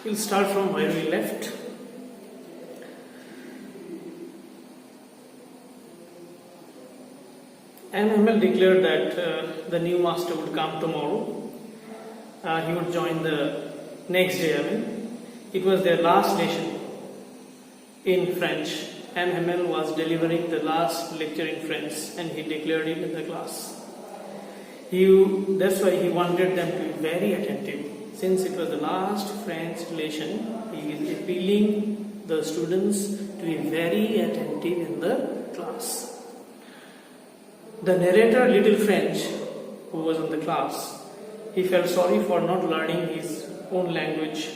We'll start from where we left. Hamel declared that the new master would come tomorrow. He would join the next day. It was their last lesson in French. Hamel was delivering the last lecture in French and he declared it in the class. That's why he wanted them to be very attentive. Since it was the last French lesson, he is appealing the students to be very attentive in the class. The narrator, Little French, who was in the class, he felt sorry for not learning his own language,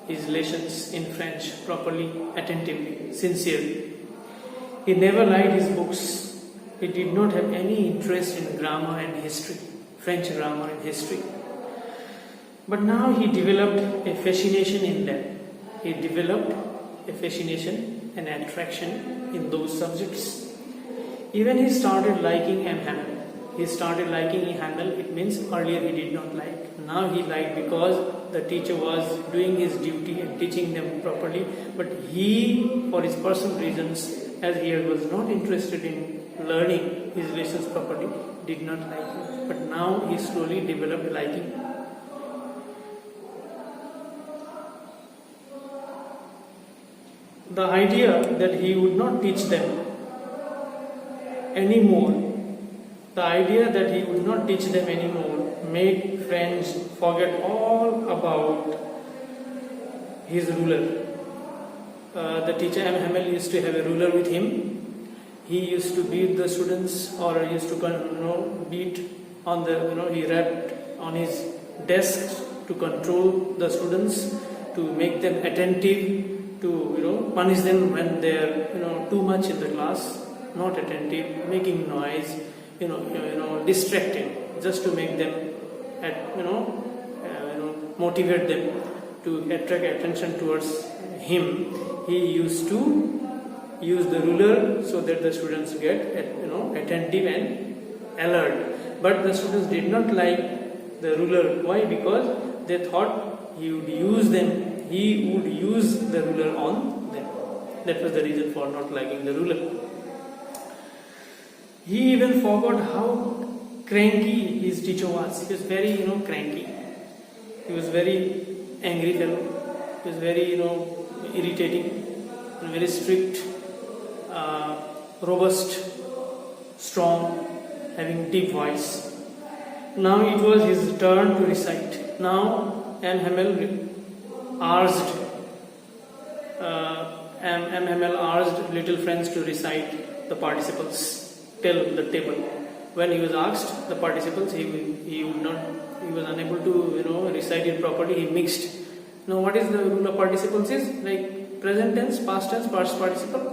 his lessons in French properly, attentively, sincerely. He never liked his books. He did not have any interest in grammar and history, French grammar and history. But now he developed a fascination in them. He developed a fascination and attraction in those subjects. Even he started liking Hamel. He started liking Hamel. It means earlier he did not like. Now he liked because the teacher was doing his duty and teaching them properly. But he, for his personal reasons, as he was not interested in learning his lessons properly, did not like him. But now he slowly developed liking. The idea that he would not teach them anymore, made French forget all about his ruler. The teacher Hamel used to have a ruler with him. He used to beat the students, or used to beat on the he rapped on his desk to control the students, to make them attentive, to punish them when they are too much in the class, not attentive, making noise, distracted, just to make them motivate them to attract attention towards him. He used to use the ruler so that the students get attentive and alert. But the students did not like the ruler. Why? Because they thought he would use the ruler on them. That was the reason for not liking the ruler. He even forgot how cranky his teacher was. He was very, cranky. He was very angry fellow. He was very, irritating, and very strict, robust, strong, having deep voice. Now it was his turn to recite. Now Hamel urged Little French to recite the participles till the table. When he was asked the participles, he was unable to recite it properly. He mixed. Now what is the rule of participles is like present tense, past tense, past participle.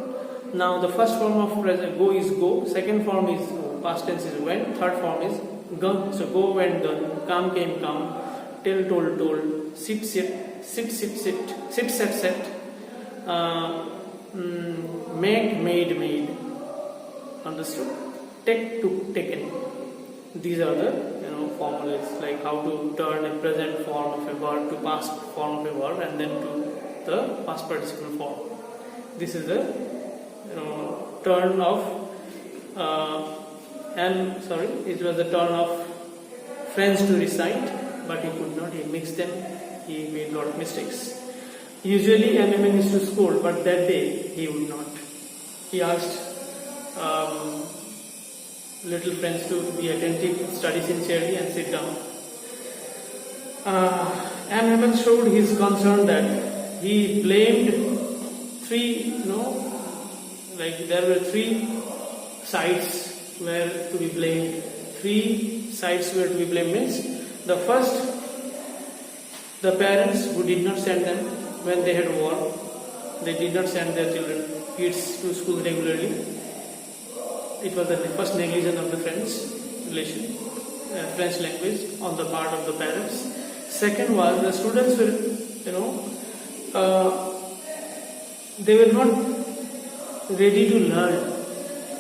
Now the first form of present go is go, second form is past tense is went, third form is gone. So go, went, gone, come, came, come, tell, told, sit, sat, make, made. Understood? Take, took, taken. These are the formulas, like how to turn a present form of a verb to past form of a verb and then to the past participle form. This is the turn of it was the turn of French to recite, but he could not. He mixed them. He made a lot of mistakes. Usually Hamel used to scold, but that day he would not. He asked Little French to be attentive, study sincerely and sit down. Hamel showed his concern that he blamed there were three sides were to be blamed. Three sides were to be blamed means the first, the parents who did not send them when they had war. They did not send their kids to school regularly. It was the first negligence of the French language on the part of the parents. Second was the students were, they were not ready to learn.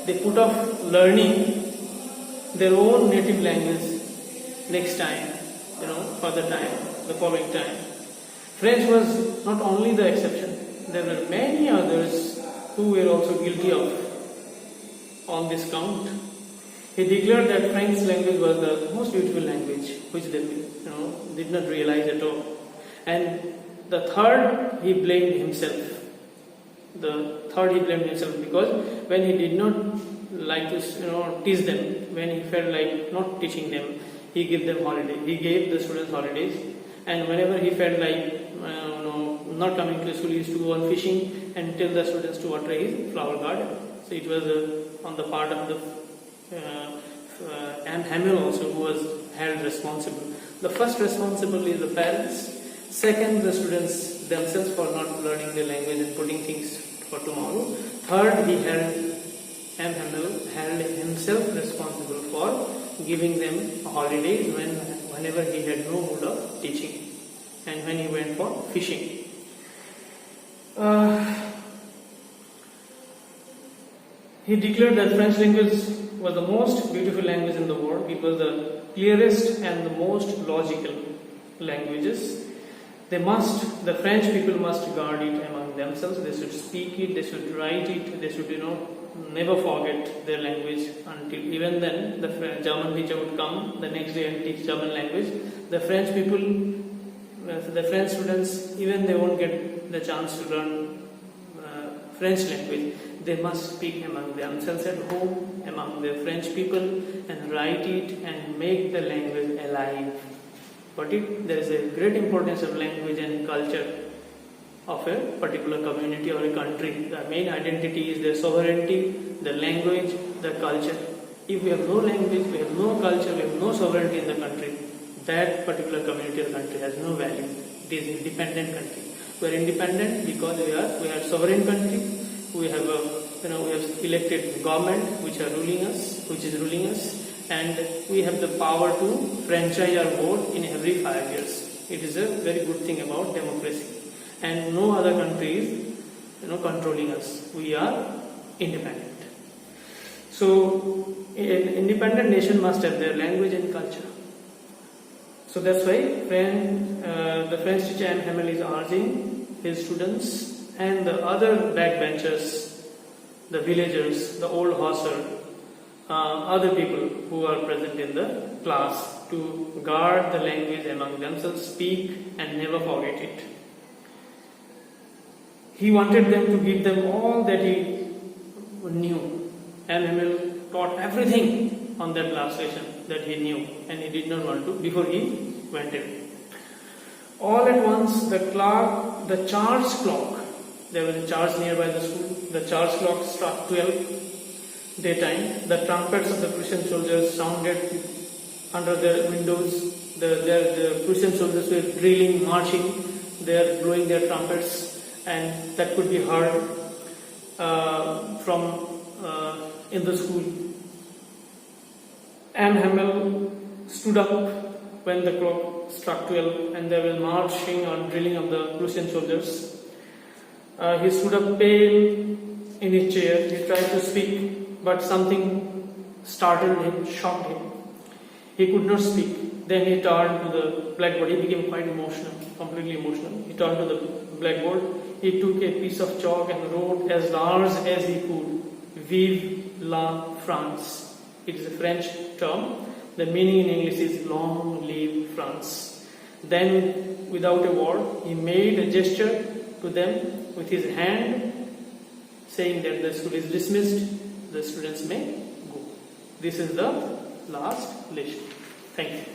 They put off learning their own native language next time, for the following time. French was not only the exception, there were many others who were also guilty of on this count. He declared that French language was the most beautiful language, which they did not realize at all. And the third, he blamed himself. Because when he did not like to teach them, when he felt like not teaching them, he gave them holiday. He gave the students holidays, and whenever he felt like not coming to school, he used to go on fishing and tell the students to water his flower garden. So it was on the part of the Anne Hamel also, who was held responsible. The first responsible is the parents. Second, the students themselves for not learning the language and putting things for tomorrow. Third, Anne Hamel held himself responsible for giving them holidays whenever he had no mood of teaching and when he went for fishing. He declared that French language was the most beautiful language in the world. It was the clearest and the most logical languages. The French people must guard it among themselves. They should speak it, they should write it, they should, never forget their language until even then the German teacher would come the next day and teach German language. The French students, even they won't get the chance to learn French language. They must speak among themselves at home, among the French people, and write it and make the language alive. But there is a great importance of language and culture of a particular community or a country. The main identity is their sovereignty, the language, the culture. If we have no language, we have no culture, we have no sovereignty in the country, that particular community or country has no value. It is an independent country. We are independent because we are a sovereign country. We have elected government which is ruling us, and we have the power to franchise our vote in every 5 years. It is a very good thing about democracy, and no other country is controlling us. We are independent. So an independent nation must have their language and culture. So that's why the French teacher Anne Hamel is urging his students and the other backbenchers, the villagers, the old hostel, other people who are present in the class to guard the language among themselves, speak and never forget it. He wanted them to give them all that he knew. Anne Hamel taught everything on that last session that he knew, and he did not want to before he went in. All at once, the church clock, there was a church nearby the school, the church clock struck 12 daytime. The trumpets of the Christian soldiers sounded under their windows. The Christian soldiers were drilling, marching, they are blowing their trumpets, and that could be heard from in the school. Anne Hamel stood up when the clock struck 12 and they were marching or drilling of the Christian soldiers. He stood up pale in his chair. He tried to speak, but something startled him, shocked him. He could not speak. Then he turned to the blackboard. He became quite emotional, completely emotional. He turned to the blackboard. He took a piece of chalk and wrote as large as he could, "Vive la France." It is a French term. The meaning in English is "Long live France." Then, without a word, he made a gesture to them with his hand, saying that the school is dismissed, the students may go. This is the last lesson. Thank you.